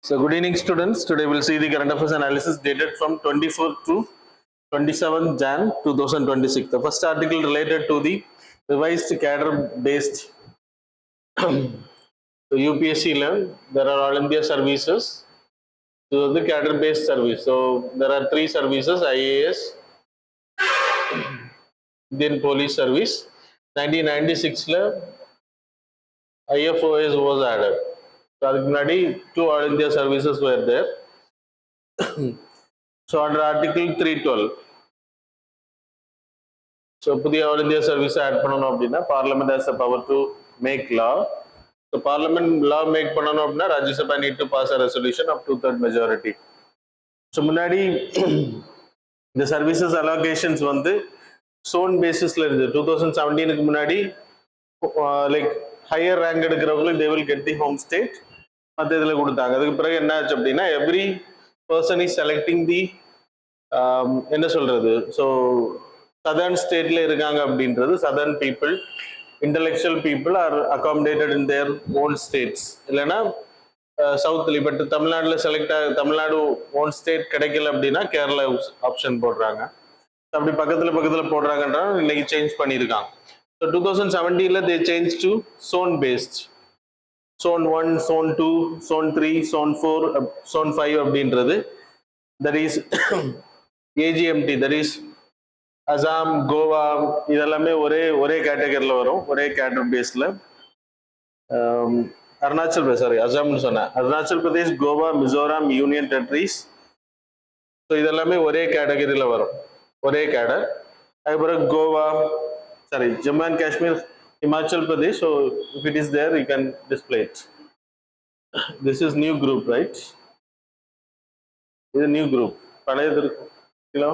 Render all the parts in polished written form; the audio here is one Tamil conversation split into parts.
So good evening students. Today we'll see the current affairs analysis dated from 24th to 27th Jan 2026. The first article related to the revised cadre based UPSC learn. There are all India services. So the cadre based service. So there are three services: IAS, Indian Police Service. 1996 IFOS was added. So அதுக்கு முன்னாடி two all India services were there. So under Article 312, so புதிய ஆல் இந்தியா சர்வீஸ் ஆட் பண்ணணும் அப்படின்னா parliament has the power to make law. So parliament law make பண்ணணும் அப்படின்னா Rajya Sabha need to pass a resolution of 2/3 majority. So முன்னாடி இந்த சர்வீசஸ் அலோகேஷன்ஸ் வந்து சோன் பேசிஸ்ல இருந்து 2017க்கு முன்னாடி லைக் ஹையர் ரேங்க் எடுக்கிறவங்களுக்கு they will get the home state மற்ற இதில் கொடுத்தாங்க. அதுக்கு பிறகு என்ன ஆச்சு அப்படின்னா every person is selecting the என்ன சொல்றது, ஸோ சதர்ன் ஸ்டேட்ல இருக்காங்க அப்படின்றது southern people, intellectual people are accommodated in their own states. இல்லைன்னா சவுத்தில் இப்போ தமிழ்நாட்டில் தமிழ்நாடு ஓன் ஸ்டேட் கிடைக்கல அப்படின்னா கேரளா ஆப்ஷன் போடுறாங்க. அப்படி பக்கத்தில் போடுறாங்கன்றால் இன்னைக்கு சேஞ்ச் பண்ணியிருக்காங்க. So 2017 they change to zone based, zone 1, zone 2, zone 3, zone 4, zone 5 அப்படின்றது. that is AGMT, that is Assam, Goa, இதெல்லாமே ஒரே கேட்டகரியில் வரும், ஒரே கேட்டர் பேஸ்ல. அருணாச்சல் பிரதேஷ், சாரி அசாம்னு சொன்னேன், Arunachal Pradesh, Goa, Mizoram, union territories, so இதெல்லாமே ஒரே கேட்டகரியில் வரும், ஒரே கேடர். அதுக்கப்புறம் Goa, sorry Jammu and Kashmir, Himachal Pradesh, so if it is there you can display it. This is new group, right? This is a new group. பழையது இருக்குங்களா?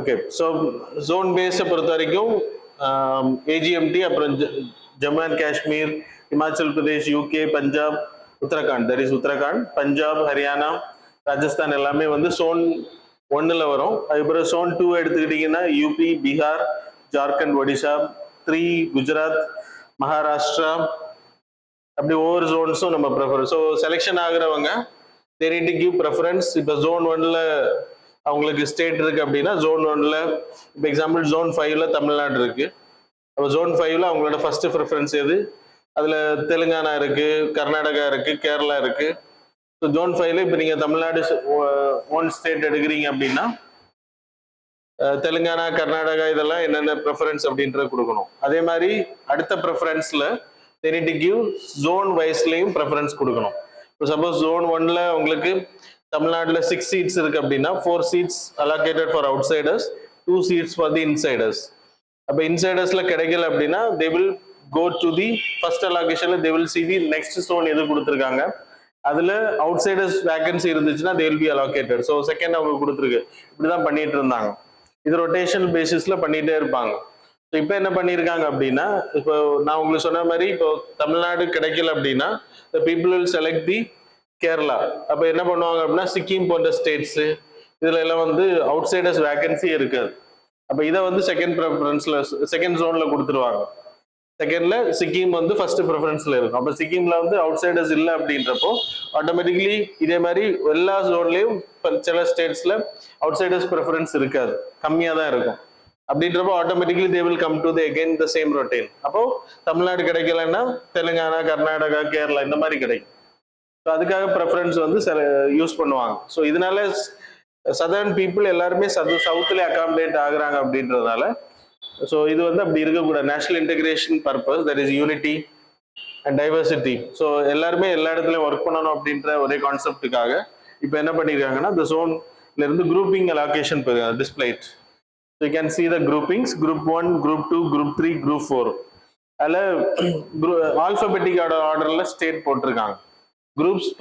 ஓகே, ஸோ ஜோன் பேஸை பொறுத்த வரைக்கும் AGMT, அப்புறம் Jammu and Kashmir, Himachal Pradesh, UK, Punjab, Uttarakhand, that is Uttarakhand, Punjab, Haryana, Rajasthan எல்லாமே வந்து சோன் 1ல் வரும். அதுக்கப்புறம் சோன் 2 எடுத்துக்கிட்டீங்கன்னா யூபி, பீகார், ஜார்க்கண்ட், ஒடிசா, 3 குஜராத், மகாராஷ்டிரா, அப்படி ஒவ்வொரு ஜோன்ஸும் நம்ம ப்ரிஃபர். ஸோ செலெக்ஷன் ஆகுறவங்க they need to give preference. இப்போ ஜோன் 1ல் அவங்களுக்கு ஸ்டேட் இருக்கு அப்படின்னா ஜோன் 1ல் இப்போ எக்ஸாம்பிள் ஜோன் 5ல் தமிழ்நாடு இருக்கு. அப்போ ஜோன் 5ல் அவங்களோட ஃபர்ஸ்ட் ப்ரிஃபரன்ஸ் எது? அதில் தெலுங்கானா இருக்கு, கர்நாடகா இருக்கு, கேரளா இருக்கு. ஸோ ஜோன் 5ல இப்போ நீங்கள் தமிழ்நாடு ஓன் ஸ்டேட் எடுக்கிறீங்க அப்படின்னா தெலுங்கானா, கர்நாடகா இதெல்லாம் என்னென்ன ப்ரிஃபரன்ஸ் அப்படின்றத கொடுக்கணும். அதே மாதிரி அடுத்த ப்ரிஃபரன்ஸில் they need to give zone வைஸ்லையும் ப்ரிஃபரன்ஸ் கொடுக்கணும். இப்போ சப்போஸ் ஜோன் 1ல் உங்களுக்கு தமிழ்நாட்டில் 6 சீட்ஸ் இருக்கு அப்படின்னா 4 seats allocated for outsiders, 2 seats for the insiders. அப்போ இன்சைடர்ஸில் கிடைக்கல அப்படின்னா they will go to the first allocationல they will see the next zone எது கொடுத்துருக்காங்க, அதுல அவுட் சைடர்ஸ் வேகன்சி இருந்துச்சுன்னா they will be allocated. So second அவங்க கொடுத்துருக்கு. இப்படிதான் பண்ணிட்டு இருந்தாங்க. இது ரொட்டேஷன் பேசிஸ்ல பண்ணிட்டே இருப்பாங்க. ஸோ இப்போ என்ன பண்ணியிருக்காங்க அப்படின்னா, இப்போ நான் உங்களுக்கு சொன்ன மாதிரி இப்போ தமிழ்நாடு கிடைக்கல அப்படின்னா the people will select the Kerala. அப்போ என்ன பண்ணுவாங்க அப்படின்னா சிக்கிம் போன்ற ஸ்டேட்ஸ் இதுல எல்லாம் வந்து அவுட் சைடர்ஸ் வேகன்சி இருக்காது. அப்போ இதை வந்து செகண்ட் ப்ரிஃபரன்ஸ்ல செகண்ட் ஜோன்ல கொடுத்துருவாங்க. செகண்ட்ல சிக்கிம் வந்து ஃபர்ஸ்ட் ப்ரிஃபரன்ஸ்ல இருக்கும். அப்போ சிக்கிம்ல வந்து அவுட் சைடர்ஸ் இல்லை அப்படின்றப்போ ஆட்டோமேட்டிக்லி இதே மாதிரி எல்லா ஜோன்லயும் சில ஸ்டேட்ஸ்ல அவுட் சைடர்ஸ் ப்ரிஃபரன்ஸ் இருக்காது, கம்மியாக தான் இருக்கும். அப்படின்றப்போ automatically they will come to the again the same ரொட்டேன். அப்போ தமிழ்நாடு கிடைக்கலன்னா தெலுங்கானா, கர்நாடகா, கேரளா இந்த மாதிரி கிடைக்கும். ஸோ அதுக்காக ப்ரிஃபரன்ஸ் வந்து யூஸ் பண்ணுவாங்க. ஸோ இதனால சதர்ன் பீப்புள் எல்லாருமே சவுத்துல அகாமடேட் ஆகுறாங்க அப்படின்றதுனால ஸோ இது வந்து அப்படி இருக்கக்கூடாது. National integration purpose, that is unity and diversity. So எல்லாருமே எல்லா இடத்துலையும் ஒர்க் பண்ணணும் அப்படின்ற ஒரே கான்செப்டுக்காக இப்போ என்ன பண்ணியிருக்காங்கன்னா இந்த ஜோன்ல இருந்து grouping allocation displayed. So you can see the groupings, group 1, group 2, group 3, group 4. அதில் ஆல்பபெட்டிக் ஆர்டர்ல ஸ்டேட் போட்டிருக்காங்க. குரூப்ஸ்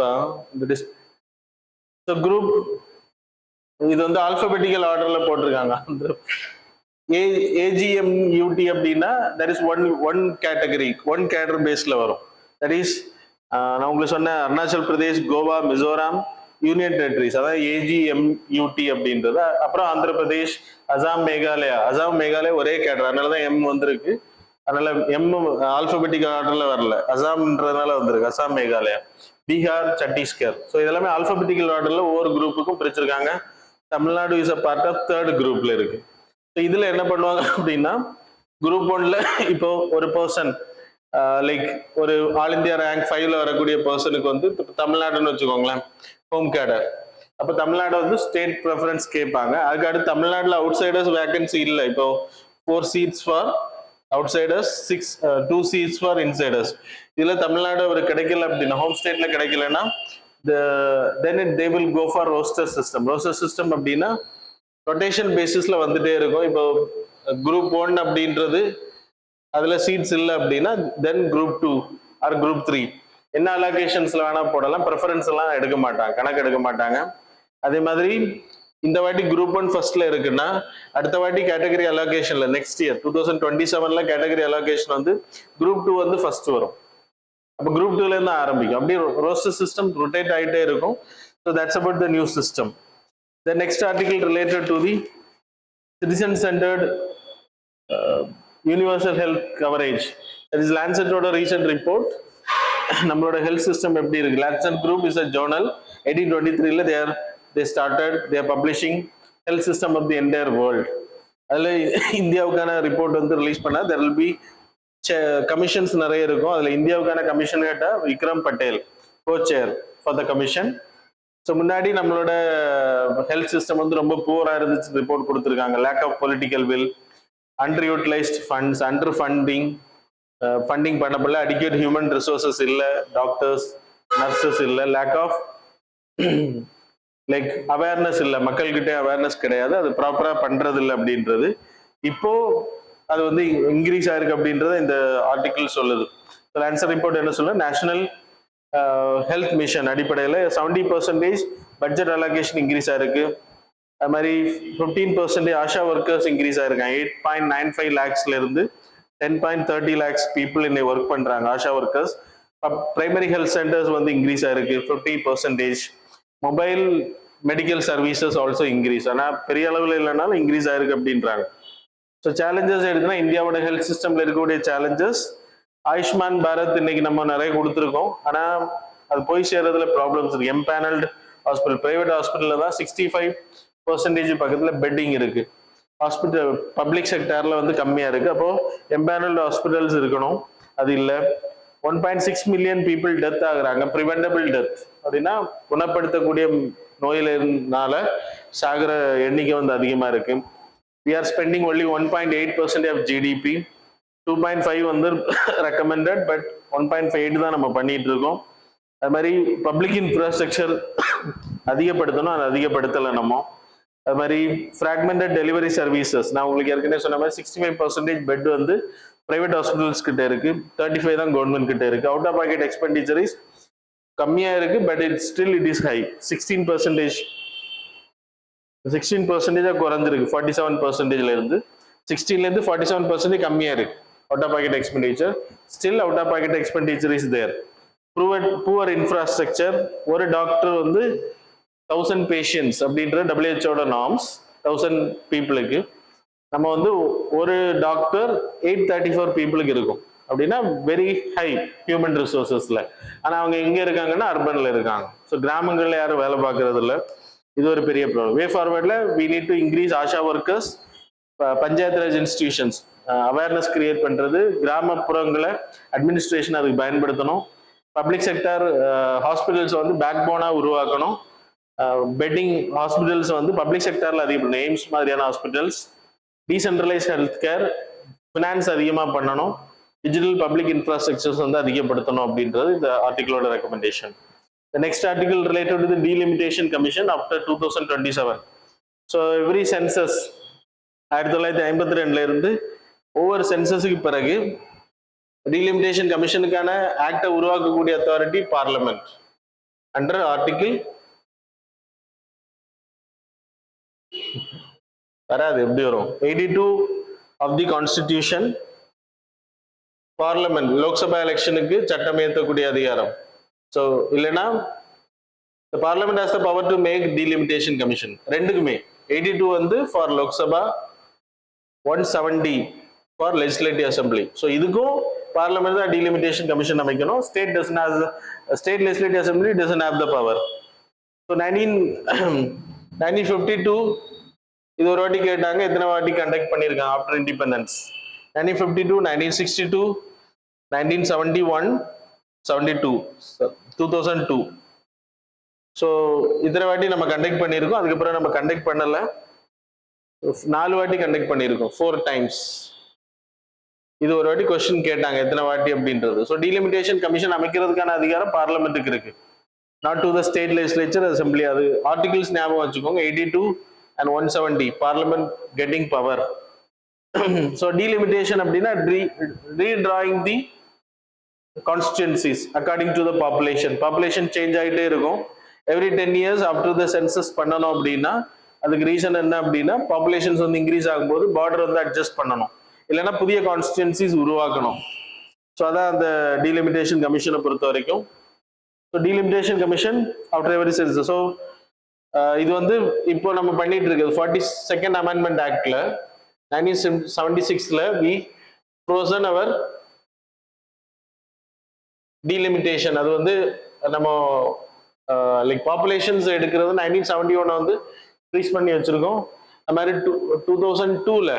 குரூப் இது வந்து ஆல்பபெட்டிக்கல் ஆர்டர்ல போட்டிருக்காங்க. AGMUT அப்படின்னா that is one category, one cadre பேஸ்ல வரும். that is நான் உங்களுக்கு சொன்ன அருணாச்சல் பிரதேஷ், கோவா, மிசோரம், யூனியன் டெரிட்டரிஸ், அதாவது AGMUT அப்படின்றது. அப்புறம் ஆந்திர பிரதேஷ், அசாம், மேகாலயா. அசாம், மேகாலயா ஒரே கேடர், அதனாலதான் M வந்திருக்கு. அதனால எம் ஆல்பபெட்டிக் ஆர்டர்ல வரல, அசாம்ன்றதுனால வந்திருக்கு, அசாம், மேகாலயா, பீகார், சத்தீஸ்கர். ஸோ இதெல்லாமே ஆல்பபெட்டிக்கல் ஆர்டர்ல ஒவ்வொரு குரூப்புக்கும் பிரிச்சிருக்காங்க. Tamil Nadu is a part of third குரூப்ல இருக்கு. ஸோ இதுல என்ன பண்ணுவாங்க அப்படின்னா, குரூப் ஒன்ல இப்போ ஒரு பர்சன் லைக் ஒரு ஆல் இந்தியா ரேங்க் 5ல வரக்கூடிய பர்சனுக்கு வந்து தமிழ்நாடுன்னு வச்சுக்கோங்களேன், ஹோம் கேடர். அப்போ தமிழ்நாடு வந்து ஸ்டேட் ப்ரெஃபரன்ஸ் கேட்பாங்க. அதுக்கு அடுத்து தமிழ்நாட்டில் அவுட் சைடர்ஸ் வேகன்சி இல்லை, இப்போ 4 seats for outsiders, 2 seats for insiders. இதுல தமிழ்நாடு ஒரு கிடைக்கல அப்படின்னா, ஹோம் ஸ்டேட்ல கிடைக்கலன்னா they will go for roster system. roster system அப்படின்னா ரொட்டேஷன் பேசிஸ்ல வந்துட்டே இருக்கும். இப்போ குரூப் 1 அப்படின்றது அதுல சீட்ஸ் இல்லை அப்படின்னா தென் குரூப் 2 ஆர் குரூப் 3 என்ன அலோகேஷன்ஸ்ல வேணா போடலாம், ப்ரெஃபரன்ஸ் எல்லாம் எடுக்க மாட்டாங்க, கணக்கு எடுக்க மாட்டாங்க. அதே மாதிரி இந்த வாட்டி குரூப் 1 ஃபர்ஸ்ட்ல இருக்குன்னா அடுத்த வாட்டி கேட்டகரி அலோகேஷன்ல நெக்ஸ்ட் இயர் 2027ல கேட்டகரி அலோகேஷன் வந்து குரூப் 2 வந்து ஃபர்ஸ்ட் வரும். அப்போ குரூப் 2ல இருந்து ஆரம்பிக்கும். அப்படியே ரோஸ்டர் சிஸ்டம் ரொட்டேட் ஆகிட்டே இருக்கும். So that's about the new system. The next article related to the citizen centred universal health coverage. That is லான்செட்டோட ரீசெண்ட் ரிப்போர்ட். நம்மளோட ஹெல்த் சிஸ்டம் எப்படி இருக்கு. Lancet group is a journal. 1823ல they are publishing health system of the entire world. அதுல இந்தியாவுக்கான ரிப்போர்ட் வந்து ரிலீஸ் பண்ணா there will be கமிஷன்ஸ் நிறைய இருக்கும். அதுல இந்தியாவுக்கான கமிஷன் கேட்டா Vikram Patel co-chair for the commission. So முன்னாடி நம்மளோட ஹெல்த் சிஸ்டம் வந்து ரொம்ப புவரா இருந்துச்சு ரிப்போர்ட் கொடுத்துருக்காங்க. Lack of political will, under utilised funds, under funding பண்ணப்படல, அடிக்வேட் ஹியூமன் ரிசோர்சஸ் இல்லை, டாக்டர்ஸ் நர்சஸ் இல்லை, லேக் ஆஃப் லைக் அவேர்னஸ் இல்லை, மக்கள்கிட்ட அவேர்னஸ் கிடையாது, அது ப்ராப்பரா பண்றது இல்லை அப்படின்றது. இப்போ அது வந்து இன்க்ரீஸ் ஆயிருக்கு அப்படின்றத இந்த ஆர்டிகிள் சொல்லுது. ஆன்சர் ரிப்போர்ட் என்ன சொல்ல, நேஷனல் ஹெல்த் மிஷன் அடிப்படையில் 70% பட்ஜெட் அலோகேஷன் இன்க்ரீஸ் ஆயிருக்கு. அது மாதிரி 15% ஆஷா ஒர்க்கர்ஸ் இன்க்ரீஸ் ஆயிருக்காங்க. 8.95 lakhsல இருந்து 10.30 lakhs பீப்புள் இன்னைக்கு ஒர்க் பண்றாங்க Asha workers. Primary health centres வந்து இன்க்ரீஸ் ஆயிருக்கு 50%. Mobile medical services also increase. ஆனால் பெரிய அளவில் இல்லைனாலும் இன்க்ரீஸ் ஆயிருக்கு அப்படின்றாங்க. ஸோ சேலஞ்சஸ் எடுத்துனா இந்தியாவோட ஹெல்த் சிஸ்டம்ல இருக்கக்கூடிய சேலஞ்சஸ், ஆயுஷ்மான் பாரத் இன்னைக்கு நம்ம நிறைய கொடுத்துருக்கோம், ஆனால் அது போய் சேர்றதுல ப்ராப்ளம்ஸ் இருக்கு. எம்பேனல்டு ஹாஸ்பிட்டல், பிரைவேட் ஹாஸ்பிட்டல்ல தான் 65% பக்கத்தில் பெட்டிங் இருக்கு. ஹாஸ்பிட்டல் பப்ளிக் செக்டர்ல வந்து கம்மியா இருக்கு. அப்போ எம்பேனல்டு ஹாஸ்பிட்டல்ஸ் இருக்கணும், அது இல்லை. 1.6 million பீப்புள் டெத் ஆகுறாங்க. ப்ரிவெண்டபிள் டெத் அப்படின்னா குணப்படுத்தக்கூடிய நோயினால சாகிற எண்ணிக்கை வந்து அதிகமா இருக்கு. We are spending only 1.8% of GDP. 2.5 வந்து ரெக்கமெண்டட், பட் 1.5 தான் நம்ம பண்ணிட்டு இருக்கோம். அது மாதிரி பப்ளிக் இன்ஃப்ராஸ்ட்ரக்சர் அதிகப்படுத்தணும், அது அதிகப்படுத்தலை நம்ம. அது மாதிரி ஃப்ராக்மெண்டட் டெலிவரி சர்வீசஸ், நான் உங்களுக்கு ஏற்கனவே சொன்ன மாதிரி 65% பெட் வந்து பிரைவேட் ஹாஸ்பிட்டல்ஸ் கிட்ட இருக்கு, 35 தான் கவர்மெண்ட் கிட்ட இருக்கு. Out of pocket expenditure is கம்மியா இருக்கு, பட் இட் இஸ் ஹை. 16% குறைஞ்சிருக்கு. 47%ல இருந்து 16ல இருந்து 47% கம்மியா இருக்கு out of pocket expenditure. Still out of pocket expenditure is there. Poor infrastructure. ஒரு டாக்டர் வந்து 1000 பேஷண்ட்ஸ் அப்படின்ற WHO நார்ம்ஸ் 1000 பீப்புளுக்கு. நம்ம வந்து ஒரு டாக்டர் 834 பீப்புளுக்கு இருக்கும் அப்படின்னா வெரி ஹை ஹியூமன் ரிசோர்சஸ்ல. ஆனா அவங்க எங்க இருக்காங்கன்னா அர்பன்ல இருக்காங்க. ஸோ கிராமங்கள்ல யாரும் வேலை பார்க்கறது இல்லை. இது ஒரு பெரிய ப்ராப்ளம். வே ஃபார்வர்ட்ல we need to increase ASHA workers, panchayat raj institutions awareness create பண்றது, கிராமப்புறங்களை அட்மினிஸ்ட்ரேஷன் அதுக்கு பயன்படுத்தணும். பப்ளிக் செக்டர் ஹாஸ்பிட்டல்ஸ் வந்து பேக் போனா உருவாக்கணும். பெட்டிங் ஹாஸ்பிட்டல்ஸ் வந்து பப்ளிக் செக்டர்ல அதிகம், எய்ம்ஸ் மாதிரியான hospitals. Decentralise health care, finance அதிகமாக பண்ணணும். டிஜிட்டல் பப்ளிக் இன்ஃப்ராஸ்ட்ரக்சர்ஸ் வந்து அதிகப்படுத்தணும் அப்படின்றது இந்த ஆர்டிகிளோட recommendation. The next article related to the delimitation commission after 2027. So every census 1952ல இருந்து ஒவ்வொரு சென்சஸுக்கு பிறகு delimitation கமிஷனுக்கான ஆக்டை உருவாக்கக்கூடிய அத்தாரிட்டி பார்லிமெண்ட் அண்டர் ஆர்டிகிள் வராது, எப்படி வரும், 82 of the constitution. Parliament Lok Sabha எலெக்ஷனுக்கு சட்டம் இயற்றக்கூடிய அதிகாரம். ஸோ இல்லைன்னா the parliament has the power to make delimitation commission. ரெண்டுக்குமே 82 வந்து for Lok Sabha, 170 for legislative assembly. So இதுக்கும் பார்லிமெண்ட் தான் delimitation commission அமைக்கணும். State doesn't have state legislative assembly doesn't have the power. So 1952 இது ஒரு வாட்டி கேட்டாங்க, எத்தனை வாட்டி கண்டக்ட் பண்ணியிருக்காங்க ஆஃப்டர் இண்டிபெண்டன்ஸ்? 1952, 1962, 1971, 72, 2002. ஸோ இத்தனை வாட்டி நம்ம கண்டக்ட் பண்ணியிருக்கோம். அதுக்கப்புறம் நம்ம கண்டக்ட் பண்ணல, 4 வாட்டி கண்டக்ட் பண்ணியிருக்கோம், 4 times. இது ஒரு வாட்டி கொஸ்டின் கேட்டாங்க எத்தனை வாட்டி அப்படின்றது. ஸோ டீலிமிட்டேஷன் கமிஷன் அமைக்கிறதுக்கான அதிகாரம் பார்லிமெண்ட்டுக்கு இருக்கு, not to the state legislature assembly. அது ஆர்டிகிள்ஸ் ஞாபகம் வச்சுக்கோங்க, 82 and 170, parliament getting power. So delimitation அப்படின்னா redrawing the constituencies according to the population. Population change ஆகிட்டே இருக்கும். Every 10 years after the census பண்ணணும் அப்படின்னா அதுக்கு ரீசன் என்ன அப்படின்னா பாப்புலேஷன்ஸ் வந்து இன்க்ரீஸ் ஆகும்போது பார்டர் வந்து அட்ஜஸ்ட் பண்ணணும், இல்லைன்னா புதிய கான்ஸ்டிடுவன்சிஸ் உருவாக்கணும். ஸோ அதான் அந்த டீலிமிட்டேஷன் கமிஷனை பொறுத்த வரைக்கும். So delimitation commission after every census. So இது வந்து இப்போ நம்ம பண்ணிட்டு இருக்குது 42nd Amendment Actல 1976ல we frozen our delimitation. அது வந்து நம்ம லைக் பாப்புலேஷன்ஸ் எடுக்கிறது 1971 வந்து ஃப்ரீஸ் பண்ணி வச்சிருக்கோம். அது மாதிரி 2002ல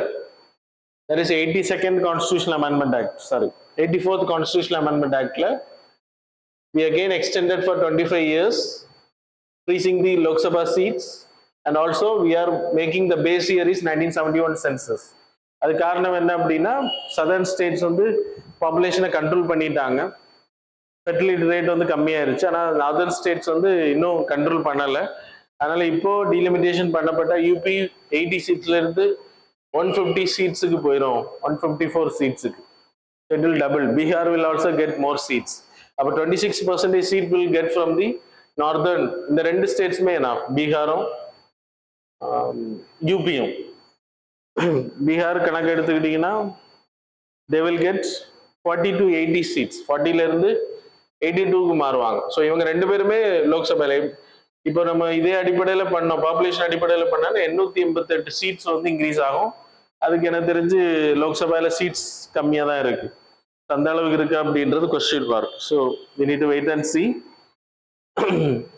that is 82nd Constitutional Amendment Act, sorry 84th Constitutional Amendment Actல we again extended for 25 years, freezing the Lok Sabha seats, and also we are making the base year is 1971 census. அது காரணம் என்ன அப்படின்னா சதர்ன் ஸ்டேட்ஸ் வந்து பாப்புலேஷனை கண்ட்ரோல் பண்ணிட்டாங்க, ஃபெர்டிலிட்டி ரேட் வந்து கம்மியாயிருச்சு. ஆனால் நார்தர்ன் ஸ்டேட்ஸ் வந்து இன்னும் கண்ட்ரோல் பண்ணலை. அதனால இப்போ டீலிமிட்டேஷன் பண்ணப்பட்ட யூபி 80 சீட்ஸ்ல இருந்து 150 சீட்ஸுக்கு போயிடும், 154 சீட்ஸுக்கு. It will double. Bihar will also get more seats. அப்போ 26% seat will get from the northern. இந்த 2 ஸ்டேட்ஸுமே என்ன, பீகாரும் யூபியும். பீகார் கணக்கு எடுத்துக்கிட்டீங்கன்னா they will get 40 to 80 seats, 40ல இருந்து 82க்கு மாறுவாங்க. ஸோ இவங்க 2 பேருமே லோக்சபால இப்போ நம்ம இதே அடிப்படையில் பண்ணோம், பாப்புலேஷன் அடிப்படையில் பண்ணாலும் 888 சீட்ஸ் வந்து இன்க்ரீஸ் ஆகும். அதுக்கு எனக்கு தெரிஞ்சு லோக்சபால சீட்ஸ் கம்மியாக தான் இருக்கு, அந்த அளவுக்கு இருக்கு அப்படின்றது question mark. So we need to wait and see.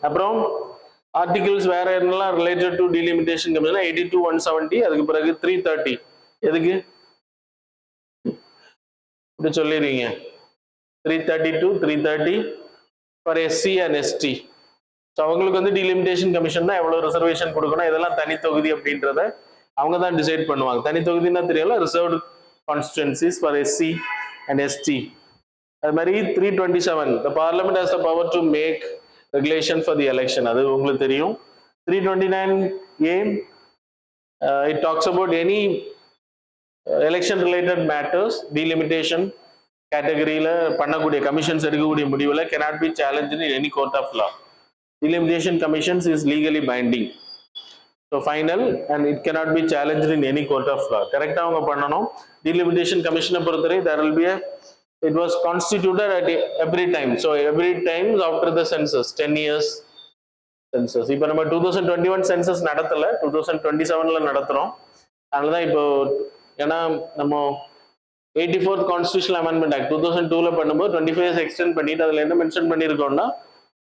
அப்புறம் ஆர்டிகிள்ஸ் வேற என்னெல்லாம் ரிலேட்டட் டு டீலிமிட்டேஷன் கமிஷன் 82, 170, அதுக்கு பிறகு 330. எதுக்கு இப்படி சொல்லிடுவீங்க? 332, 330 for SC and ST. So அவங்களுக்கு வந்து டீலிமிட்டேஷன் கமிஷன் தான் எவ்வளோ ரிசர்வேஷன் கொடுக்கணும், இதெல்லாம் தனி தொகுதி அப்படின்றத அவங்க தான் டிசைட் பண்ணுவாங்க. தனி தொகுதின்னா தெரியல, reserved constituencies for SC and ST. அது மாதிரி 327, the parliament has the power to make regulation for the election. அது உங்களுக்கு தெரியும். 329A, it talks about any election related matters, delimitation கேட்டகரியில பண்ணக்கூடிய கமிஷன்ஸ் எடுக்கக்கூடிய முடிவுல cannot be challenged in any court of law. Delimitation commissions is legally binding, so final, and it cannot be challenged in any court of law. கரெக்டா அவங்க பண்ணணும். delimitation commission பொறுத்தவரை there will be a, it was constituted at every time, so every time after the census, 10 years census. இப்போ நம்ம 2021 census நடத்தல, 2027ல நடத்துறோம். அதனால தான் இப்போ ஏன்னா நம்ம 84th Constitutional Amendment Act 2002ல பண்ணும்போது 25 years எக்ஸ்டெண்ட் பண்ணிட்டு அதில் என்ன மென்ஷன் பண்ணியிருக்கோம்னா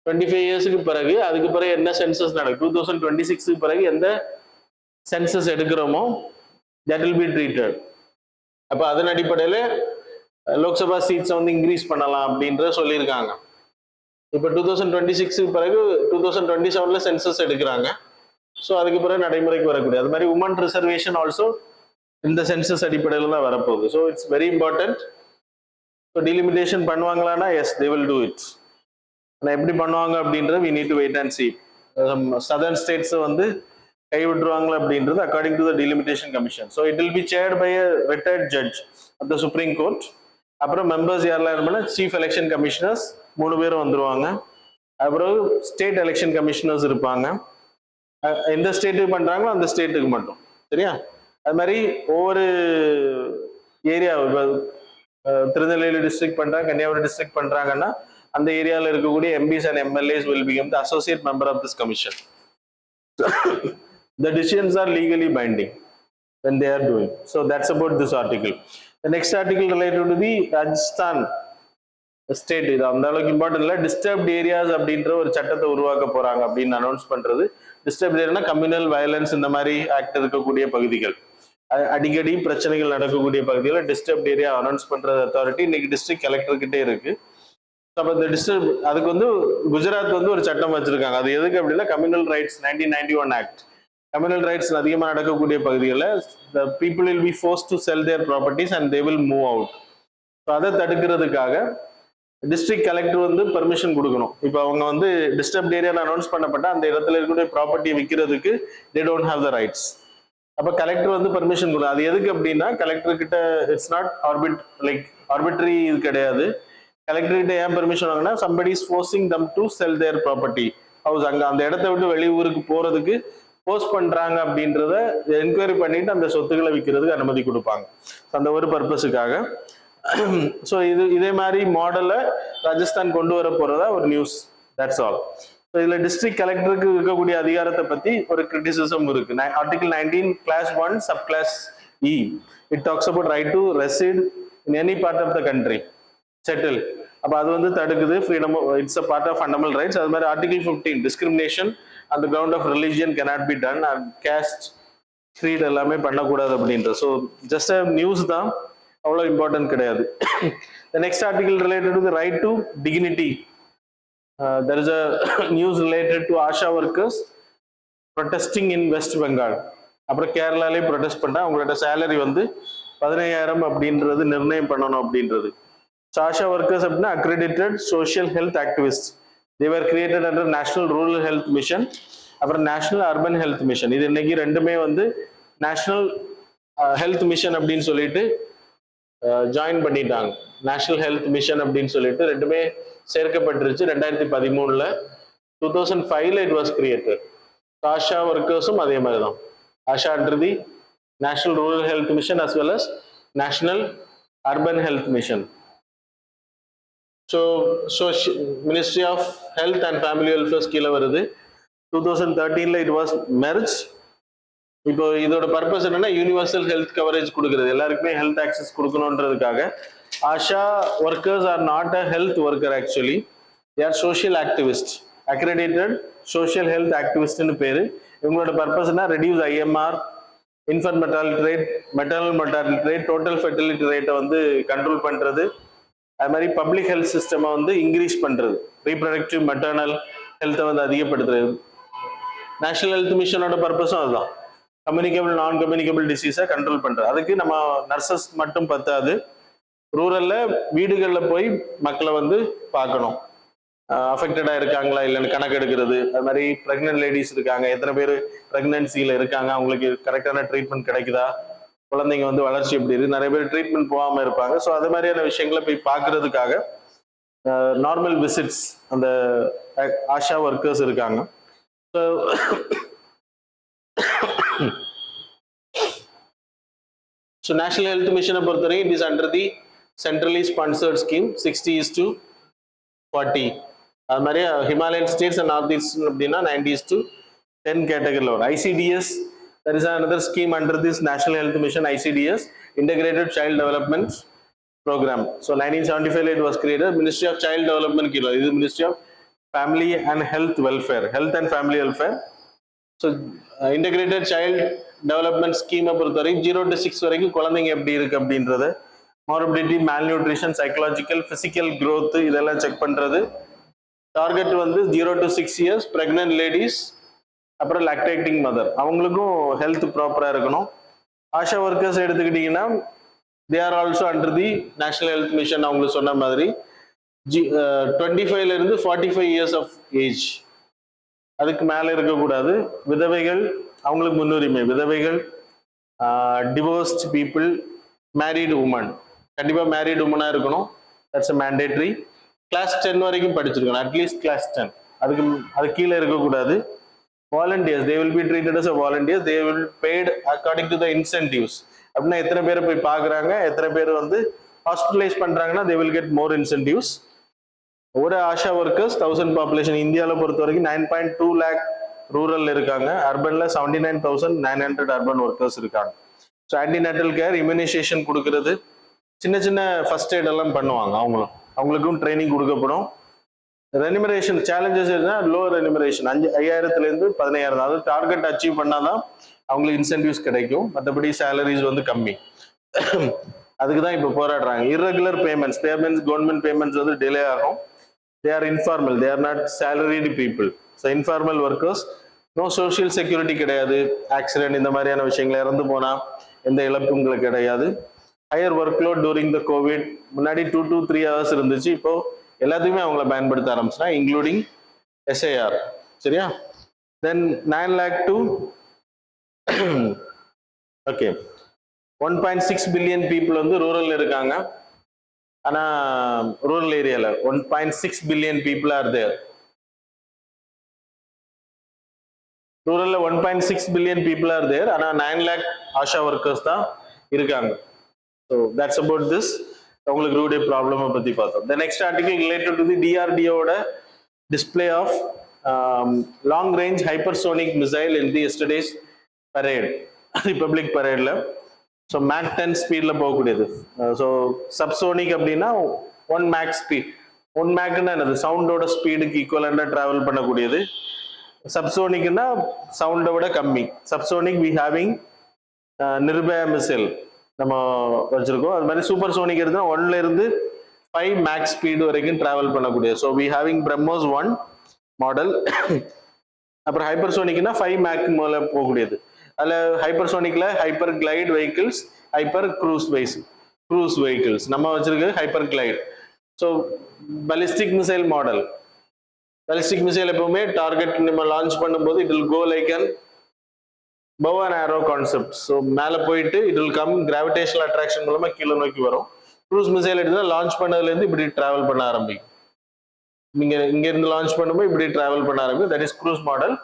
25 இயர்ஸுக்கு பிறகு அதுக்கு பிறகு என்ன சென்சஸ் நடக்கும், 2026க்கு பிறகு எந்த சென்சஸ் எடுக்கிறோமோ that will be treated. அப்போ அதன் அடிப்படையில் லோக்சபா சீட்ஸை வந்து இன்க்ரீஸ் பண்ணலாம் அப்படின்றத சொல்லியிருக்காங்க. இப்போ 2026க்கு பிறகு 2027ல சென்சஸ் எடுக்கிறாங்க. ஸோ அதுக்கு பிறகு நடைமுறைக்கு வரக்கூடிய அது மாதிரி உமன் ரிசர்வேஷன் ஆல்சோ இந்த சென்சஸ் அடிப்படையில் தான் வரப்போகுது. So it's very important. So delimitation பண்ணுவாங்களான்னா yes they will do it. ஆனால் எப்படி பண்ணுவாங்க அப்படின்றது we need to wait and see. Southern states வந்து கைவிட்டுருவாங்களா அப்படின்றது according to the delimitation commission. So it will be chaired by a retired judge of the supreme court. அப்புறம் மெம்பர்ஸ் யாரெல்லாம் இருப்பாங்கன்னா சீஃப் எலெக்ஷன் கமிஷனர்ஸ் 3 பேரும் வந்துருவாங்க. அப்புறம் ஸ்டேட் எலெக்ஷன் கமிஷனர்ஸ் இருப்பாங்க. எந்த ஸ்டேட்டுக்கு பண்றாங்களோ அந்த ஸ்டேட்டுக்கு மட்டும், சரியா? அது மாதிரி ஒவ்வொரு ஏரியா திருநெல்வேலி டிஸ்ட்ரிக்ட் பண்றாங்க, கன்னியாகுமரி டிஸ்ட்ரிக்ட் பண்றாங்கன்னா அந்த ஏரியாவில் இருக்கக்கூடிய MPs and MLAs will become the associate member of this commission. The decisions are legally binding when they are doing. So that's about this article. The next article related to the Rajasthan state. இது அந்த அளவுக்கு இம்பார்ட்டன்ட் இல்லை. டிஸ்டர்ப்ட் ஏரியாஸ் அப்படின்ற ஒரு சட்டத்தை உருவாக்க போறாங்க அப்படின்னு அனௌன்ஸ் பண்றது. டிஸ்டர்ப்ட் ஏரியானா கம்யூனல் வயலன்ஸ் இந்த மாதிரி ஆக்ட் இருக்கக்கூடிய பகுதிகள், அடிக்கடி பிரச்சனைகள் நடக்கக்கூடிய பகுதிகளை டிஸ்டர்ப்ட் ஏரியா அனௌன்ஸ் பண்ற அத்தாரிட்டி இன்னைக்கு டிஸ்ட்ரிக்ட் கலெக்டர் கிட்டே இருக்கு. அப்ப இந்த டிஸ்டர்ப் அதுக்கு வந்து குஜராத் வந்து ஒரு சட்டம் வச்சிருக்காங்க. அது எதுக்கு அப்படின்னா communal riots 1991 act. Communal riots அதிகமாக நடக்கக்கூடிய பகுதிகளில் the people will be forced to sell their properties and they will move out. So அதை தடுக்கிறதுக்காக டிஸ்ட்ரிக்ட் கலெக்டர் வந்து பெர்மிஷன் கொடுக்கணும். இப்போ அவங்க வந்து டிஸ்டர்ப்ட் ஏரியான்னு அனௌன்ஸ் பண்ணப்பட்ட அந்த இடத்துல இருக்கக்கூடிய ப்ராப்பர்ட்டியை விற்கிறதுக்கு they don't have the rights. அப்போ கலெக்டர் வந்து பெர்மிஷன் கொடுக்கும். அது எதுக்கு அப்படின்னா கலெக்டர் கிட்ட இட்ஸ் நாட் ஆர்பிட்ரரி இது கிடையாது. கலெக்டர் கிட்ட ஏன் பெர்மிஷன் வாங்கினா somebody is forcing them to sell their property house. அங்க அந்த இடத்த விட்டு வெளியூருக்கு போறதுக்கு போஸ்ட் பண்றாங்க அப்படின்றத என்கொயரி பண்ணிட்டு அந்த சொத்துக்களை விற்கிறதுக்கு அனுமதி கொடுப்பாங்க. அந்த ஒரு பர்பஸுக்காக. ஸோ இதே மாதிரி மாடலை ராஜஸ்தான் கொண்டு வர போறதா ஒரு நியூஸ். That's all. ஸோ இதுல டிஸ்ட்ரிக்ட் கலெக்டருக்கு இருக்கக்கூடிய அதிகாரத்தை பத்தி ஒரு கிரிட்டிசிசம் இருக்கு. Article 19 clause 1 sub clause e it talks about right to reside in any part of the country settle. அப்ப அது வந்து தடுக்குது. Freedom it's a part of fundamental rights. அது மாதிரி ஆர்டிகல் 15 டிஸ்கிரிமினேஷன் அந்த ground of religion cannot be done and caste creed எல்லாமே பண்ணக்கூடாது அப்படின்ற. ஸோ ஜஸ்ட் நியூஸ் தான், அவ்வளோ இம்பார்ட்டன்ட் கிடையாது. The next article related to the right to dignity. There is a news related to ASHA workers protesting in West Bengal. அப்புறம் கேரளாலே ப்ரொடெஸ்ட் பண்ணா அவங்களோட சேலரி வந்து 15,000 அப்படின்றது நிர்ணயம் பண்ணணும் அப்படின்றது. So ASHA workers அப்படின்னா accredited social health activists. They were created under National Rural Health Mission அப்புறம் National Urban Health Mission. இது இன்னைக்கு ரெண்டுமே வந்து நேஷனல் ஹெல்த் மிஷன் அப்படின்னு சொல்லிட்டு ஜாயின் பண்ணிட்டாங்க. நேஷனல் ஹெல்த் மிஷன் அப்படின்னு சொல்லிட்டு ரெண்டுமே சேர்க்கப்பட்டுருச்சு 2013. 2005 இட் வாஸ் கிரியேட்டட். ஆஷா ஒர்க்கர்ஸும் அதே மாதிரி தான். ASHA under the national rural health mission as well as national urban health mission. So ministry of health and family welfare கீழே வருது. 2013 இட் வாஸ் மெர்ஜ். இப்போ இதோட பர்பஸ் என்னன்னா யூனிவர்சல் ஹெல்த் கவரேஜ் கொடுக்குறது, எல்லாருக்குமே ஹெல்த் ஆக்சஸ் கொடுக்கணுன்றதுக்காக. ASHA workers are not a health worker, actually they are social activist, accredited social health ஆக்டிவிஸ்ட்னு பேரு. இவங்களோட பர்பஸ் என்ன, reduce IMR, infant mortality rate, maternal mortality rate, total fertility ரேட்டை வந்து கண்ட்ரோல் பண்றது. அது மாதிரி பப்ளிக் ஹெல்த் சிஸ்டமை வந்து இன்க்ரீஸ் பண்றது, ரீப்ரொடக்டிவ் மெட்டர்னல் ஹெல்த்தை வந்து அதிகப்படுத்துறது. நேஷனல் ஹெல்த் மிஷனோட பர்பஸும் அதுதான், கம்யூனிகபிள் நான் கம்யூனிகபிள் டிசீஸை கண்ட்ரோல் பண்றது. அதுக்கு நம்ம நர்சஸ் மட்டும் பத்தாது, ரூரல்ல வீடுகளில் போய் மக்களை வந்து பார்க்கணும், அஃபெக்டடா இருக்காங்களா இல்லைன்னு கணக்கு எடுக்கிறது. அது மாதிரி பிரெக்னென்ட் லேடிஸ் இருக்காங்க, எத்தனை பேர் பிரெக்னன்சியில இருக்காங்க, அவங்களுக்கு கரெக்டான ட்ரீட்மெண்ட் கிடைக்குதா, குழந்தைங்க வந்து வளர்ச்சி எப்படி இருக்கு, நிறைய பேர் ட்ரீட்மெண்ட் போகாம இருப்பாங்க. ஸோ அது மாதிரியான விஷயங்களை போய் பார்க்கறதுக்காக நார்மல் விசிட்ஸ் அந்த ஆஷா ஒர்க்கர்ஸ் இருக்காங்க. ஸோ ஸோ நேஷனல் ஹெல்த் மிஷனை பொறுத்தவரைக்கும் it is under the centrally sponsored scheme 60:40. அது மாதிரி Himalayan states and north east அப்படின்னா 90:10 கேட்டகரியில் வரும். ICDS, there is another scheme under this National Health Mission, ICDS, Integrated Child Development Program. So 1975 it was created. Ministry of Child Development kilo, this is Ministry of Family and Health Welfare, Health and Family Welfare. So Integrated Child Development Scheme பொறுத்தவரைக்கும் 0 to 6 வரைக்கும் குழந்தைங்க எப்படி இருக்கு அப்படின்றது, morbidity, malnutrition, psychological, physical growth இதெல்லாம் செக் பண்றது. டார்கெட் வந்து 0 to 6 years pregnant ladies, அப்புறம் லாக்டேட்டிங் மதர், அவங்களுக்கும் ஹெல்த் ப்ராப்பராக இருக்கணும். ஆஷா ஒர்க்கர்ஸ் எடுத்துக்கிட்டிங்கன்னா they are also under the national health mission. அவங்களுக்கு சொன்ன மாதிரி 25 to 45 years ஆஃப் ஏஜ், அதுக்கு மேலே இருக்கக்கூடாது. விதவைகள் அவங்களுக்கு முன்னுரிமை, விதவைகள், டிவோர்ஸ்ட் பீப்புள், மேரீடு உமன், கண்டிப்பாக மேரீடு உமனாக இருக்கணும். That's a mandatory. கிளாஸ் 10 வரைக்கும் படிச்சிருக்கணும், அட்லீஸ்ட் கிளாஸ் 10, அது கீழே இருக்கக்கூடாது. Volunteers, they will be treated as a volunteers, they will be paid according to the incentives. அப்படின்னா எத்தனை பேர் போய் பார்க்குறாங்க, எத்தனை பேர் வந்து ஹாஸ்பிட்டலைஸ் பண்ணுறாங்கன்னா they will get more incentives. ஒரு ஆஷா ஒர்க்கர்ஸ் 1000 பாப்புலேஷன் இந்தியாவில் பொறுத்த வரைக்கும் 9.2 lakh ரூரல் இருக்காங்க, அர்பன்ல 79,900 அர்பன் ஒர்க்கர்ஸ் இருக்காங்க. ஸோ ஆன்டிநேட்டல் கேர், இம்யூனைசேஷன் கொடுக்கறது, சின்ன சின்ன ஃபர்ஸ்ட் எய்ட் எல்லாம் பண்ணுவாங்க அவங்களுக்கும் ட்ரைனிங் கொடுக்கப்படும். Remuneration challenges low remuneration 5,000 to 15,000, அதாவது டார்கெட் அச்சீவ் பண்ணாதான் அவங்களுக்கு இன்சென்டிவ்ஸ் கிடைக்கும், மற்றபடி சேலரிஸ் வந்து கம்மி. அதுக்கு தான் இப்போ போராடுறாங்க. இர்ரெகுலர் பேமெண்ட்ஸ் கவர்மெண்ட் பேமெண்ட்ஸ் வந்து டிலே ஆகும். They are informal, they are not salaried people. So informal workers, no social security கிடையாது, ஆக்சிடென்ட் இந்த மாதிரியான விஷயங்கள் இறந்து போனால் எந்த இழப்புங்களுக்கு கிடையாது. Higher work load during the COVID, முன்னாடி 2 to 3 hours இருந்துச்சு, இப்போ எல்லாத்தையுமே அவங்கள பயன்படுத்த ஆரம்பிச்சுனா இன்க்ளூடிங் SIR. சரியா? Then 9 lakh to okay 1.6 billion people வந்து ரூரல் இருக்காங்க. ஆனா ரூரல் ஏரியால 1.6 பில்லியன் பீப்புள் ஆர் தேர். ரூரல்ல 1.6 பில்லியன் பீப்புள் ஆர் தேர். ஆனா 9 lakh ஆஷா ஒர்க்கர்ஸ் தான் இருக்காங்க. So that's about this. உங்களுக்கு ரூடே ப்ராப்ளமை பற்றி பார்த்தோம். The next article related to the DRDOட display of long range hypersonic missile in the yesterday's parade, republic பரேடில். ஸோ மேக் 10 ஸ்பீடில் போகக்கூடியது. ஸோ சப்சோனிக் அப்படின்னா 1 Mach ஸ்பீட். 1 Machன்னா என்னது? சவுண்டோட ஸ்பீடுக்கு ஈக்குவலண்டாக ட்ராவல் பண்ணக்கூடியது. சப்சோனிக்னா சவுண்டை விட கம்மி. Subsonic we having Nirbhaya missile நம்ம வச்சிருக்கோம். அது மாதிரி சூப்பர் சோனிக் எடுத்தா 1ல இருந்து 5 Mach ஸ்பீடு வரைக்கும் டிராவல் பண்ணக்கூடிய. So we having BrahMos 1 model. அப்புறம் ஹைப்பர் சோனிக்னா 5 Mach மேல போகக்கூடியது. அதில் ஹைப்பர் சோனிக்ல hyper glide vehicles, hyper cruise vehicles நம்ம வச்சிருக்க hyper glide. So ballistic missile model. Ballistic missile எப்பவுமே டார்கெட் நம்ம லான்ச் பண்ணும்போது it will go like an bow and arrow concept. So மேலே போயிட்டு it will come gravitational attraction மூலமாக கீழே நோக்கி வரும். க்ரூஸ் மிசைல் எடுத்தா லான்ச் பண்ணதுலேருந்து இப்படி டிராவல் பண்ண ஆரம்பிக்கும். நீங்கள் இங்கேருந்து லான்ச் பண்ணும்போது இப்படி டிராவல் பண்ண ஆரம்பிக்கும். That is cruise model.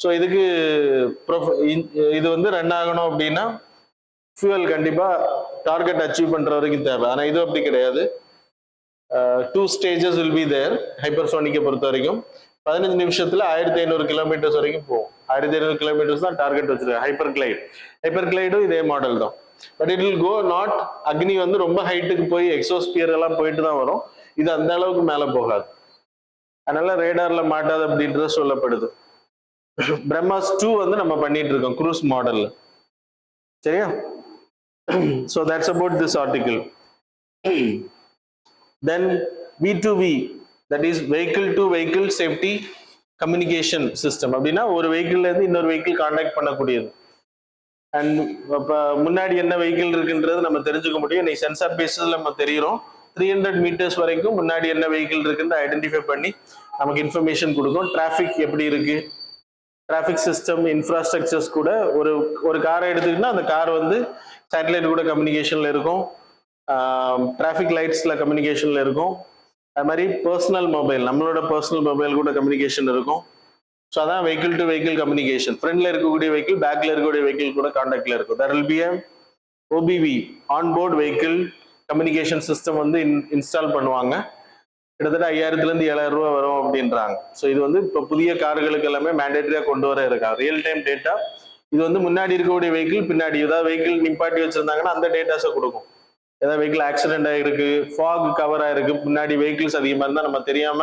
So இதுக்கு இது வந்து ரன் ஆகணும் அப்படின்னா ஃபியூவல் கண்டிப்பாக டார்கெட் அச்சீவ் பண்ணுற வரைக்கும் தேவை. ஆனால் இது அப்படி கிடையாது. 2 stages will be there. ஹைப்பர்சோனிக்கை பொறுத்த வரைக்கும் 15 நிமிஷத்துல 1500 கிலோமீட்டர்ஸ் வரைக்கும் போகும். 1500 கிலோமீட்டர்ஸ் தான் டார்கெட் வச்சிருக்காங்க. ஹைப்பர் கிளைடும் இதே மாடல் தான். But it will go not Agni வந்து ரொம்ப ஹைட்டுக்கு போய் எக்ஸோஸ்பியர் எல்லாம் போயிட்டு தான் வரும். இது அந்த அளவுக்கு மேலே போகாது. அதனால ரேடார்ல மாட்டாது அப்படின்றது சொல்லப்படுது. பிரம்மாஸ் 2 வந்து நம்ம பண்ணிட்டு இருக்கோம் க்ரூஸ் மாடல்ல. சரியா? So that's about this article. Then V2V, that is vehicle to vehicle safety communication system. அப்படின்னா ஒரு வெஹிக்கிள்ல இருந்து இன்னொரு வெஹிக்கிள் கான்டாக்ட் பண்ணக்கூடியது. அண்ட் முன்னாடி என்ன வெஹிக்கிள் இருக்குன்றது நம்ம தெரிஞ்சுக்க முடியும். இன்னைக்கு சென்சார் பேஸில் நம்ம தெரிகிறோம். 300 meters வரைக்கும் முன்னாடி என்ன வெஹிக்கிள் இருக்குன்னு ஐடென்டிஃபை பண்ணி நமக்கு இன்ஃபர்மேஷன் கொடுக்கும். டிராஃபிக் எப்படி இருக்கு, டிராஃபிக் சிஸ்டம், இன்ஃப்ராஸ்ட்ரக்சர்ஸ் கூட. ஒரு காரை எடுத்துக்கிட்டா அந்த கார் வந்து சேட்டலைட் கூட கம்யூனிகேஷன்ல இருக்கும், டிராஃபிக் லைட்ஸ்ல கம்யூனிகேஷன்ல இருக்கும். அது மாதிரி பர்சனல் மொபைல், நம்மளோட பர்சனல் மொபைல் கூட கம்யூனிகேஷன் இருக்கும். ஸோ அதான் வெஹிக்கிள் டு வெஹிக்கிள் கம்யூனிகேஷன். ஃப்ரண்ட்ல இருக்கக்கூடிய வெஹிக்கிள் பேக்ல இருக்கக்கூடிய வெஹிக்கிள் கூட கான்டாக்ட்ல இருக்கும். That will be a OBV, onboard vehicle communication system வந்து இன்ஸ்டால் பண்ணுவாங்க. கிட்டத்தட்ட 5000 to 7000 ரூபா வரும் அப்படின்றாங்க. ஸோ இது வந்து இப்போ புதிய கார்களுக்கு எல்லாமே மேண்டேட்டரியா கொண்டு வர இருக்காங்க. ரியல் டைம் டேட்டா இது வந்து முன்னாடி இருக்கக்கூடிய வெஹிக்கிள் பின்னாடி ஏதாவது வெஹிக்கிள் நிப்பாட்டி வச்சிருந்தாங்கன்னா அந்த டேட்டாஸை கொடுக்கும். ஏதாவது வெஹிக்கிள் ஆக்சிடென்ட் ஆகிருக்கு, ஃபாக் கவர் ஆயிருக்கு, முன்னாடி வெஹிக்கிள்ஸ் அதிகமாக இருந்தால் நம்ம தெரியாம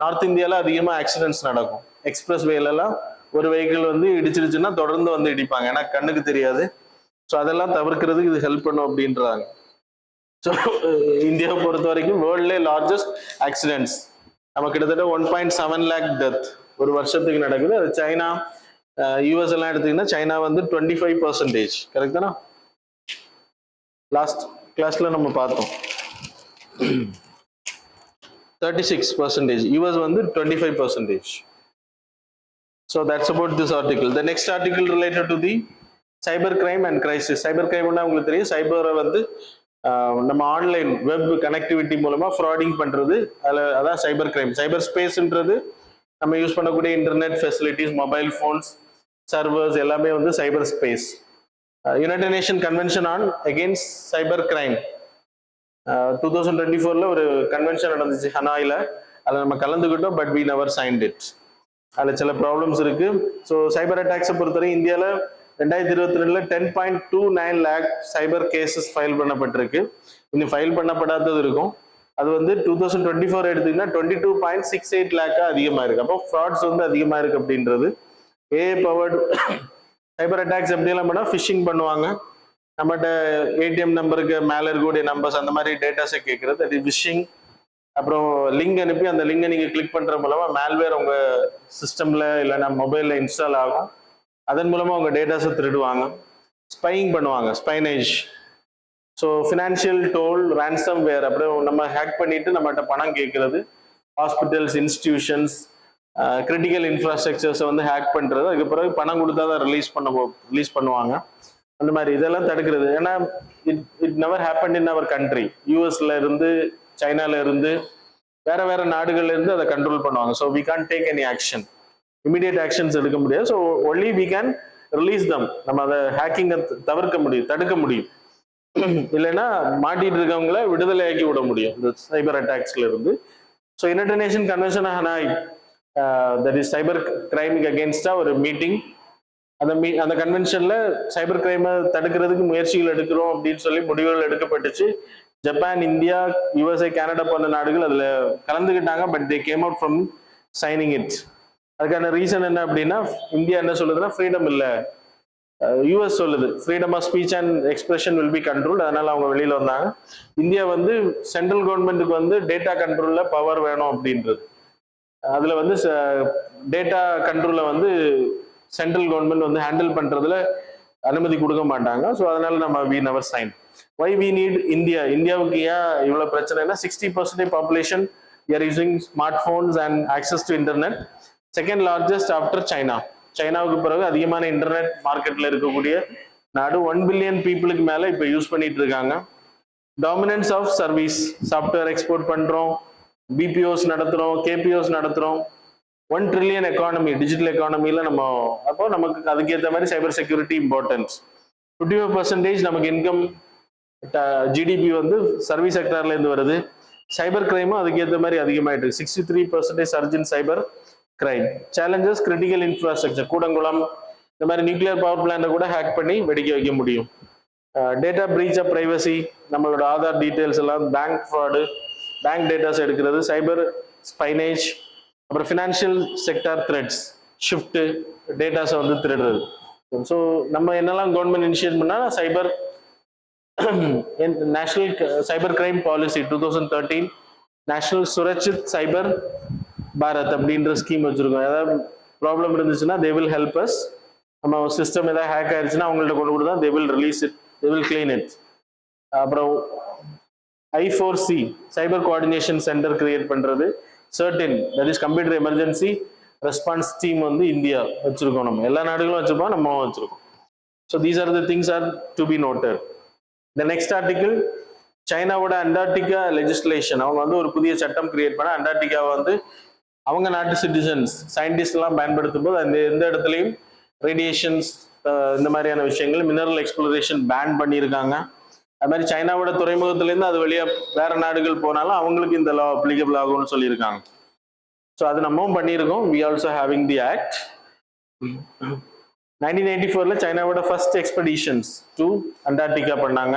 நார்த் இந்தியாவில் அதிகமாக ஆக்சிடென்ட்ஸ் நடக்கும். எக்ஸ்பிரஸ் வேலெல்லாம் ஒரு வெஹிக்கிள் வந்து இடிச்சிருச்சுன்னா தொடர்ந்து வந்து இடிப்பாங்க, ஏன்னா கண்ணுக்கு தெரியாது. ஸோ அதெல்லாம் தவிர்க்கிறதுக்கு இது ஹெல்ப் பண்ணும் அப்படின்றாங்க. ஸோ இந்தியாவை பொறுத்த வரைக்கும் வேர்ல்ட்லே லார்ஜஸ்ட் ஆக்சிடென்ட்ஸ் நம்ம கிட்டத்தட்ட 1.7 lakh டெத் ஒரு வருஷத்துக்கு நடக்குது. அது சைனா, US எல்லாம் எடுத்தீங்கன்னா சைனா வந்து 25%. கரெக்ட் தானே? லாஸ்ட் கிளாஸ்ல நம்ம பார்த்தோம் 36%, US வந்து 25%. So that's about this article. The next article related to the cyber crime and crisis. Cyber crime உங்களுக்கு தெரியும், சைபரை வந்து நம்ம ஆன்லைன் வெப் கனெக்டிவிட்டி மூலமா ஃப்ராடிங் பண்றது, அதான் சைபர் கிரைம். சைபர் ஸ்பேஸ்ன்றது நம்ம யூஸ் பண்ணக்கூடிய internet facilities, mobile phones, servers எல்லாமே வந்து cyber space. United Nation convention on against cyber crime 2024ல ஒரு கன்வென்ஷன் நடந்துச்சு ஹனாயில. அதில் நம்ம கலந்துக்கிட்டோம், but we never signed it. அதில் சில ப்ராப்ளம்ஸ் இருக்கு. ஸோ சைபர் அட்டாக்ஸை பொறுத்தவரை இந்தியாவில் 2022 10.29 lakh சைபர் கேசஸ் ஃபைல் பண்ணப்பட்டிருக்கு. இன்னும் ஃபைல் பண்ணப்படாதது இருக்கும். அது வந்து 2024 எடுத்தீங்கன்னா 22.68 லேக்கா அதிகமா இருக்கு. அப்போ ஃப்ராட்ஸ் வந்து அதிகமா இருக்கு அப்படின்றது. ஏஐ பவர்டு சைபர் அட்டாக்ஸ் எப்படியெல்லாம் பண்ணா ஃபிஷிங் பண்ணுவாங்க. நம்மகிட்ட ஏடிஎம் நம்பருக்கு மேல இருக்கக்கூடிய நம்பர்ஸ் அந்த மாதிரி டேட்டாஸை கேட்கறது, அது விஷிங். அப்புறம் லிங்க் அனுப்பி அந்த லிங்கை நீங்க கிளிக் பண்ற மூலமா மேல்வேர் உங்க சிஸ்டம்ல இல்லைன்னா மொபைல்ல இன்ஸ்டால் ஆகும். அதன் மூலமா உங்க டேட்டாஸை திருடுவாங்க. ஸ்பையிங் பண்ணுவாங்க, ஸ்பைனேஜ். ஸோ ஃபினான்ஷியல் டோல், ரேன்சம் வேர், அப்புறம் நம்ம ஹேக் பண்ணிட்டு நம்மகிட்ட பணம் கேட்கறது. ஹாஸ்பிட்டல்ஸ், இன்ஸ்டிடியூஷன்ஸ், கிரிட்டிக்கல் இன்ஃப்ராஸ்ட்ரக்சர்ஸை வந்து ஹேக் பண்றது. அதுக்கு பிறகு பணம் கொடுத்தா தான் ரிலீஸ் பண்ணுவாங்க. அந்த மாதிரி இதெல்லாம் தடுக்கிறது. ஏன்னா it never happen in our country. யூஎஸ்ல இருந்து, சைனால இருந்து, வேற வேற நாடுகள்ல இருந்து அதை கண்ட்ரோல் பண்ணுவாங்க. So we can't take any action, immediate actions எடுக்க முடியாது. So only we can release them. நம்ம அதை ஹேக்கிங்கை தவிர்க்க முடியும், தடுக்க முடியும். இல்லைன்னா மாட்டிட்டு இருக்கவங்கள விடுதலை ஆக்கி விட முடியும் இந்த சைபர் அட்டாக்ஸ்ல இருந்து. So United Nation convention Hanoi, that is cyber crime அகேன்ஸ்டா ஒரு மீட்டிங். அந்த கன்வென்ஷன்ல சைபர் கிரைமை தடுக்கிறதுக்கு முயற்சிகள் எடுக்கிறோம் அப்படின்னு சொல்லி முடிவுகள் எடுக்கப்பட்டுச்சு. ஜப்பான், இந்தியா, யுஎஸ்ஏ, கனடா போன்ற நாடுகள் அதுல கலந்துக்கிட்டாங்க. But they came out from signing it. அதுக்கான ரீசன் என்ன அப்படின்னா, இந்தியா என்ன சொல்லுதுன்னா ஃப்ரீடம் இல்லை, யூஎஸ் சொல்லுது freedom of speech and expression will be controlled. அதனால அவங்க வெளியில வந்தாங்க. இந்தியா வந்து சென்ட்ரல் கவர்மெண்ட்டுக்கு வந்து டேட்டா கண்ட்ரோல்ல பவர் வேணும் அப்படின்றது. அதுல வந்து டேட்டா கண்ட்ரோலை வந்து சென்ட்ரல் கவர்மெண்ட் வந்து ஹேண்டில் பண்றதுல அனுமதி கொடுக்க மாட்டாங்க. ஸோ அதனால நம்ம we never sign. Why we need India? இந்தியாவுக்கு ஏன் இவ்வளவு பிரச்சனைனா, 60% population are using smart phones and access to internet. Second largest after China. சைனாவுக்கு பிறகு அதிகமான இன்டர்நெட் மார்க்கெட்ல இருக்கக்கூடிய நாடு. 1 பில்லியன் பீப்புளுக்கு மேல இப்ப யூஸ் பண்ணிட்டு இருக்காங்க. Dominance of service, software export பண்றோம், பிபிஓஸ் நடத்துறோம், கேபிஓஸ் நடத்துறோம். 1 ட்ரில்லியன் எக்கானமி, டிஜிட்டல் எக்கானமில நம்ம. அப்போ நமக்கு அதுக்கேற்ற மாதிரி சைபர் செக்யூரிட்டி இம்பார்ட்டன்ஸ். 55% நமக்கு இன்கம், ஜிடிபி வந்து சர்வீஸ் செக்டர்ல இருந்து வருது. சைபர் கிரைமும் அதுக்கேற்ற மாதிரி அதிகமாயிட்டு இருக்கு. 63% surge in cyber crime. Challenges, critical infrastructure, Kudankulam இந்த மாதிரி நியூக்ளியர் பவர் பிளான்ட்டை கூட ஹேக் பண்ணி வெடிக்க வைக்க முடியும். டேட்டா பிரீச் ஆஃப் பிரைவசி, நம்மளோட ஆதார் டீடைல்ஸ் எல்லாம், பேங்க் ஃப்ராடு, பேங்க் டேட்டாஸ் எடுக்கிறது, சைபர் ஸ்பைனேஜ், அப்புறம் ஃபினான்ஷியல் செக்டார் த்ரெட்ஸ், ஷிஃப்ட் டேட்டாஸை வந்து திருடுறது. ஸோ நம்ம என்னெல்லாம் கவர்மெண்ட் இனிஷியேட் பண்ணா, cyber national cyber crime policy 2013, national Surakshit cyber Bharat அப்படின்ற ஸ்கீம் வச்சிருக்கோம். ஏதாவது ப்ராப்ளம் இருந்துச்சுன்னா தே வில் ஹெல்ப் அஸ். நம்ம சிஸ்டம் ஏதாவது ஹேக் ஆயிடுச்சுன்னா அவங்கள்ட்ட கொண்டு கொடுத்தா they will release it, they will clean it. அப்புறம் I4C cyber coordination centre create பண்றது. CERT-In, that is computer emergency response team வந்து இந்தியா வச்சிருக்கோம். நம்ம எல்லா நாடுகளும் வச்சிருப்போம், நம்ம வச்சிருக்கோம். So these are the things are to be noted. The next article, சைனாவோட அண்டார்டிகா லெஜிஸ்லேஷன். அவங்க வந்து ஒரு புதிய சட்டம் கிரியேட் பண்ண அண்டார்டிகாவை வந்து அவங்க நாட்டு சிட்டிசன்ஸ், சயின்டிஸ்ட் எல்லாம் பயன்படுத்தும் போது அந்த எந்த இடத்துலையும் ரேடியேஷன்ஸ் இந்த மாதிரியான விஷயங்கள், மினரல் எக்ஸ்ப்ளோரேஷன் பேன் பண்ணியிருக்காங்க. அது மாதிரி சைனாவோட துறைமுகத்திலேருந்து அது வழியா வேற நாடுகள் போனாலும் அவங்களுக்கு இந்த லா அப்ளிகபிள் ஆகும்னு சொல்லியிருக்காங்க. ஸோ அது நம்மவும் பண்ணியிருக்கோம். We also having the act. 1984 சைனாவோட ஃபர்ஸ்ட் எக்ஸ்பெடிஷன்ஸ் டு அண்டார்டிகா பண்ணாங்க.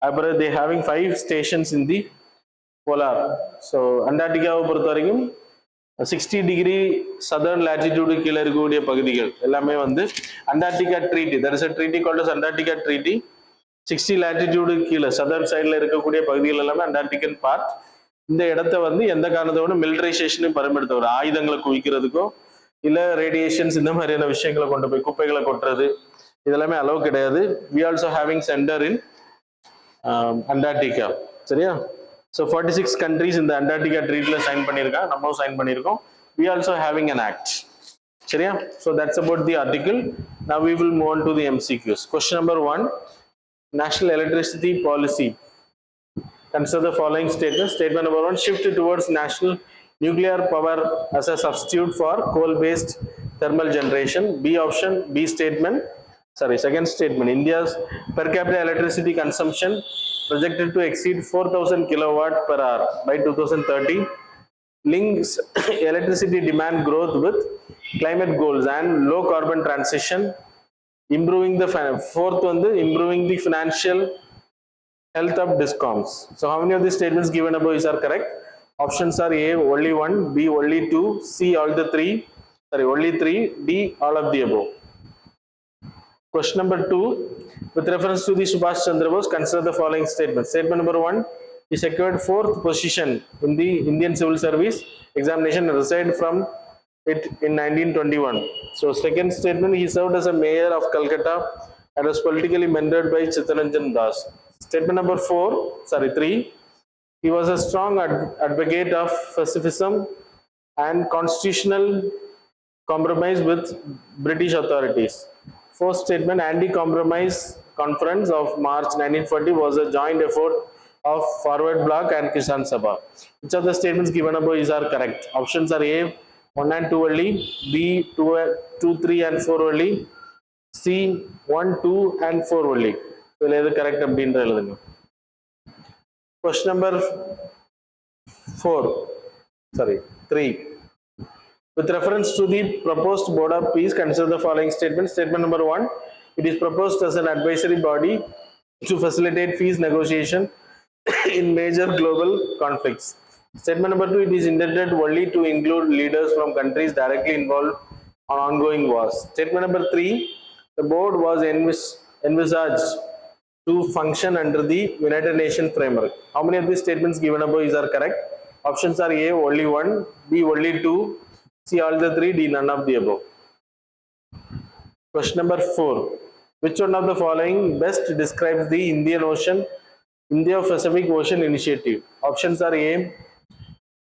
அப்புறம் they having 5 stations in the polar. So அண்டார்டிகாவை பொறுத்த வரைக்கும் 60 டிகிரி சதர்ன் லாட்டிடியூடு கீழே இருக்கக்கூடிய பகுதிகள் எல்லாமே வந்து Antarctica treaty, that is a treaty called as Antarctica treaty. 60 latitude கீழே சதர்ன் சைடில் இருக்கக்கூடிய பகுதிகள் எல்லாமே அண்டார்டிகன் பார்ட். இந்த இடத்த வந்து எந்த காரணத்தோட மிலிட்டரைசேஷனையும் பயன்படுத்த வரும், ஆயுதங்களை குவிக்கிறதுக்கோ இல்லை ரேடியேஷன்ஸ் இந்த மாதிரியான விஷயங்களை கொண்டு போய் குப்பைகளை கொட்டுறது இதெல்லாமே அலோவ் கிடையாது. We also having centre in Antarctica. சரியா? ஸோ 46 countries இந்த அண்டார்டிகா ட்ரீட்டில் சைன் பண்ணியிருக்காங்க, நம்மளும் சைன் பண்ணியிருக்கோம். We also having an act. சரியா? So that's about the article. Now we will move on to the MCQs. Question number 1, National Electricity Policy. Consider the following statements. Statement number 1, shift towards national nuclear power as a substitute for coal-based thermal generation. B option, B statement. Second statement, India's per capita electricity consumption projected to exceed 4,000 kilowatt per hour by 2030. Links electricity demand growth with climate goals and low carbon transition. improving the fourth one, improving the financial health of discoms. So how many of these statements given above is are correct? Options are A only one, B only two, C all the three, sorry only three, D all of the above. Question number 2, with reference to the Subhash Chandra Bose, consider the following statement. Statement number 1, he secured 4th position in the Indian civil service examination and resigned from it in 1921. So second statement, he served as a mayor of Calcutta and was politically mentored by Chittaranjan Das. Statement number 3, he was a strong advocate of pacifism and constitutional compromise with British authorities. Fourth statement, anti-compromise conference of March 1940 was a joint effort of Forward Bloc and Kisan Sabha. Which of the statements given above is are correct? Options are A 1 and 2 only, B 2, 3 and 4 only, C 1, 2 and 4 only. Will either correct அப்படின்ற எழுதுங்க. Question number 3. With reference to the proposed board of peace, consider the following statement. Statement number 1, it is proposed as an advisory body to facilitate peace negotiation in major global conflicts. Statement number 2, it is intended only to include leaders from countries directly involved on ongoing wars. Statement number 3, the board was envisaged to function under the United Nations framework. How many of these statements given above is are correct? Options are A only 1, B only 2, C all the 3, D none of the above. Question number 4, which one of the following best describes the Indo-Pacific Ocean Initiative? Options are A,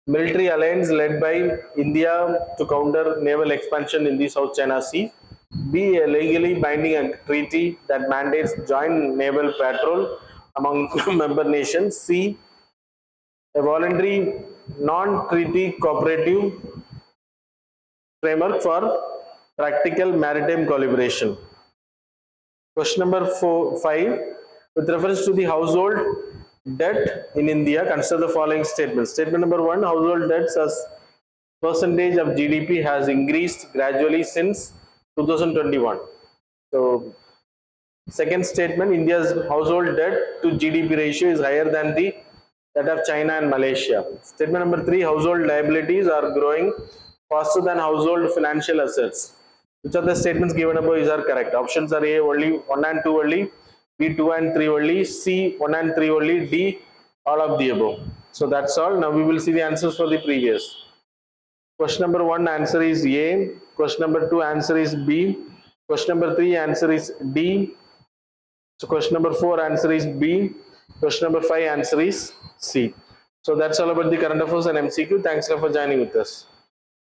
military alliance led by India to counter naval expansion in the South China Sea. B, a legally binding treaty that mandates joint naval patrol among member nations. C, a voluntary non-treaty cooperative framework for practical maritime collaboration. Question number 5, with reference to the household debt in India, consider the following statements. Statement number 1, household debts as percentage of GDP has increased gradually since 2021. So second statement, India's household debt to GDP ratio is higher than that of China and Malaysia. Statement number 3, household liabilities are growing faster than household financial assets. Which of the statements given above is are correct? Options are A only 1 and 2 only, B 2 and 3 only, C 1 and 3 only, D all of the above. So that's all. Now we will see the answers for the previous. Question number 1 answer is A. Question number 2 answer is B. Question number 3 answer is D. So question number 4 answer is B. Question number 5 answer is C. So that's all about the current affairs and MCQ. Thanks a lot for joining with us.